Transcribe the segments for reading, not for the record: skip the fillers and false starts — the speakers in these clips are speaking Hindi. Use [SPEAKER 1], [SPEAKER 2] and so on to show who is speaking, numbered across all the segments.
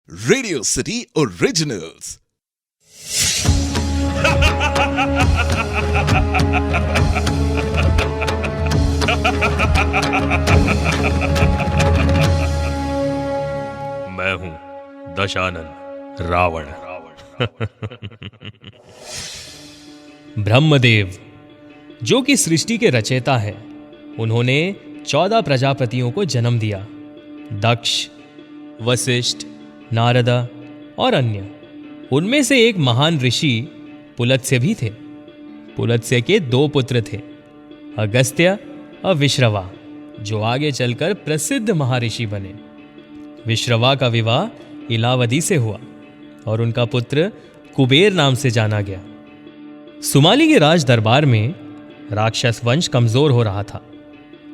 [SPEAKER 1] Radio city originals.
[SPEAKER 2] मैं हूं दशानन रावण।
[SPEAKER 3] ब्रह्मदेव, जो कि सृष्टि के रचयिता है, उन्होंने 14 प्रजापतियों को जन्म दिया। दक्ष, वशिष्ठ, नारद और अन्य। उनमें से एक महान ऋषि पुलत्स्य भी थे। पुलत्स्य के 2 पुत्र थे, अगस्त्य और विश्रवा, जो आगे चलकर प्रसिद्ध महर्षि बने। विश्रवा का विवाह इलावदी से हुआ और उनका पुत्र कुबेर नाम से जाना गया। सुमाली के राज दरबार में राक्षस वंश कमजोर हो रहा था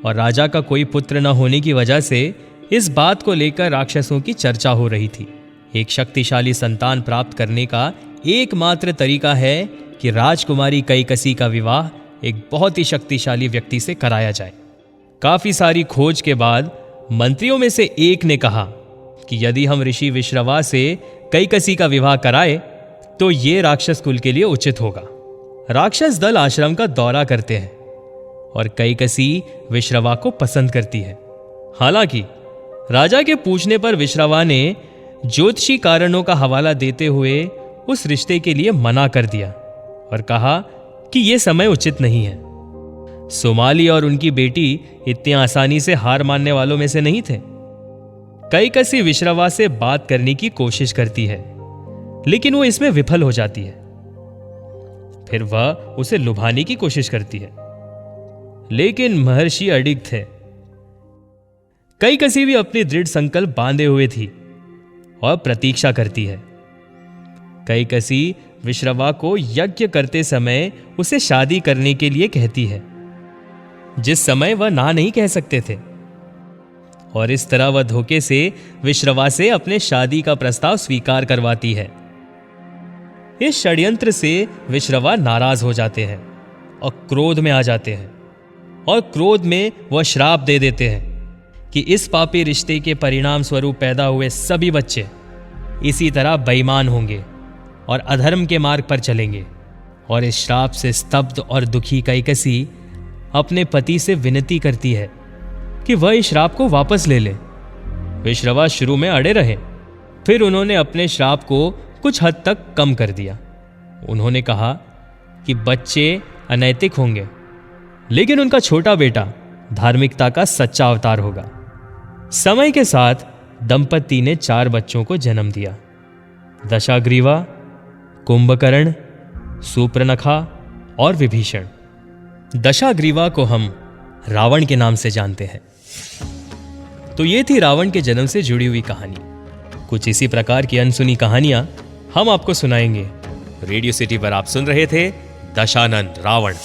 [SPEAKER 3] और राजा का कोई पुत्र न होने की वजह से इस बात को लेकर राक्षसों की चर्चा हो रही थी। एक शक्तिशाली संतान प्राप्त करने का एकमात्र तरीका है कि राजकुमारी कैकसी का विवाह एक बहुत ही शक्तिशाली व्यक्ति से कराया जाए। काफी सारी खोज के बाद मंत्रियों में से एक ने कहा कि यदि हम ऋषि विश्रवा से कैकसी का विवाह कराए तो ये राक्षस कुल के लिए उचित होगा। राक्षस दल आश्रम का दौरा करते हैं और कैकसी विश्रवा को पसंद करती है। हालांकि राजा के पूछने पर विश्रवा ने ज्योतिषी कारणों का हवाला देते हुए उस रिश्ते के लिए मना कर दिया और कहा कि यह समय उचित नहीं है। सुमाली और उनकी बेटी इतनी आसानी से हार मानने वालों में से नहीं थे। कैकसी विश्रवा से बात करने की कोशिश करती है, लेकिन वो इसमें विफल हो जाती है। फिर वह उसे लुभाने की कोशिश करती है, लेकिन महर्षि अडिग थे। कैकसी भी अपनी दृढ़ संकल्प बांधे हुए थी और प्रतीक्षा करती है। कैकसी विश्रवा को यज्ञ करते समय उसे शादी करने के लिए कहती है, जिस समय वह ना नहीं कह सकते थे, और इस तरह वह धोखे से विश्रवा से अपने शादी का प्रस्ताव स्वीकार करवाती है। इस षड्यंत्र से विश्रवा नाराज हो जाते हैं और क्रोध में आ जाते हैं, और क्रोध में वह श्राप दे देते हैं कि इस पापी रिश्ते के परिणाम स्वरूप पैदा हुए सभी बच्चे इसी तरह बेईमान होंगे और अधर्म के मार्ग पर चलेंगे। और इस श्राप से स्तब्ध और दुखी कैकसी अपने पति से विनती करती है कि वह इस श्राप को वापस ले ले। विश्रवा शुरू में अड़े रहे, फिर उन्होंने अपने श्राप को कुछ हद तक कम कर दिया। उन्होंने कहा कि बच्चे अनैतिक होंगे, लेकिन उनका छोटा बेटा धार्मिकता का सच्चा अवतार होगा। समय के साथ दंपति ने 4 बच्चों को जन्म दिया: दशाग्रीवा, कुंभकर्ण, सूर्पनखा और विभीषण। दशाग्रीवा को हम रावण के नाम से जानते हैं। तो ये थी रावण के जन्म से जुड़ी हुई कहानी। कुछ इसी प्रकार की अनसुनी कहानियां हम आपको सुनाएंगे। रेडियो सिटी पर आप सुन रहे थे दशानन रावण।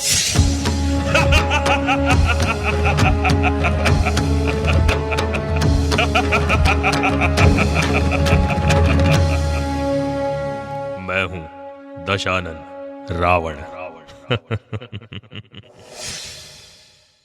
[SPEAKER 2] मैं हूं दशानन रावण।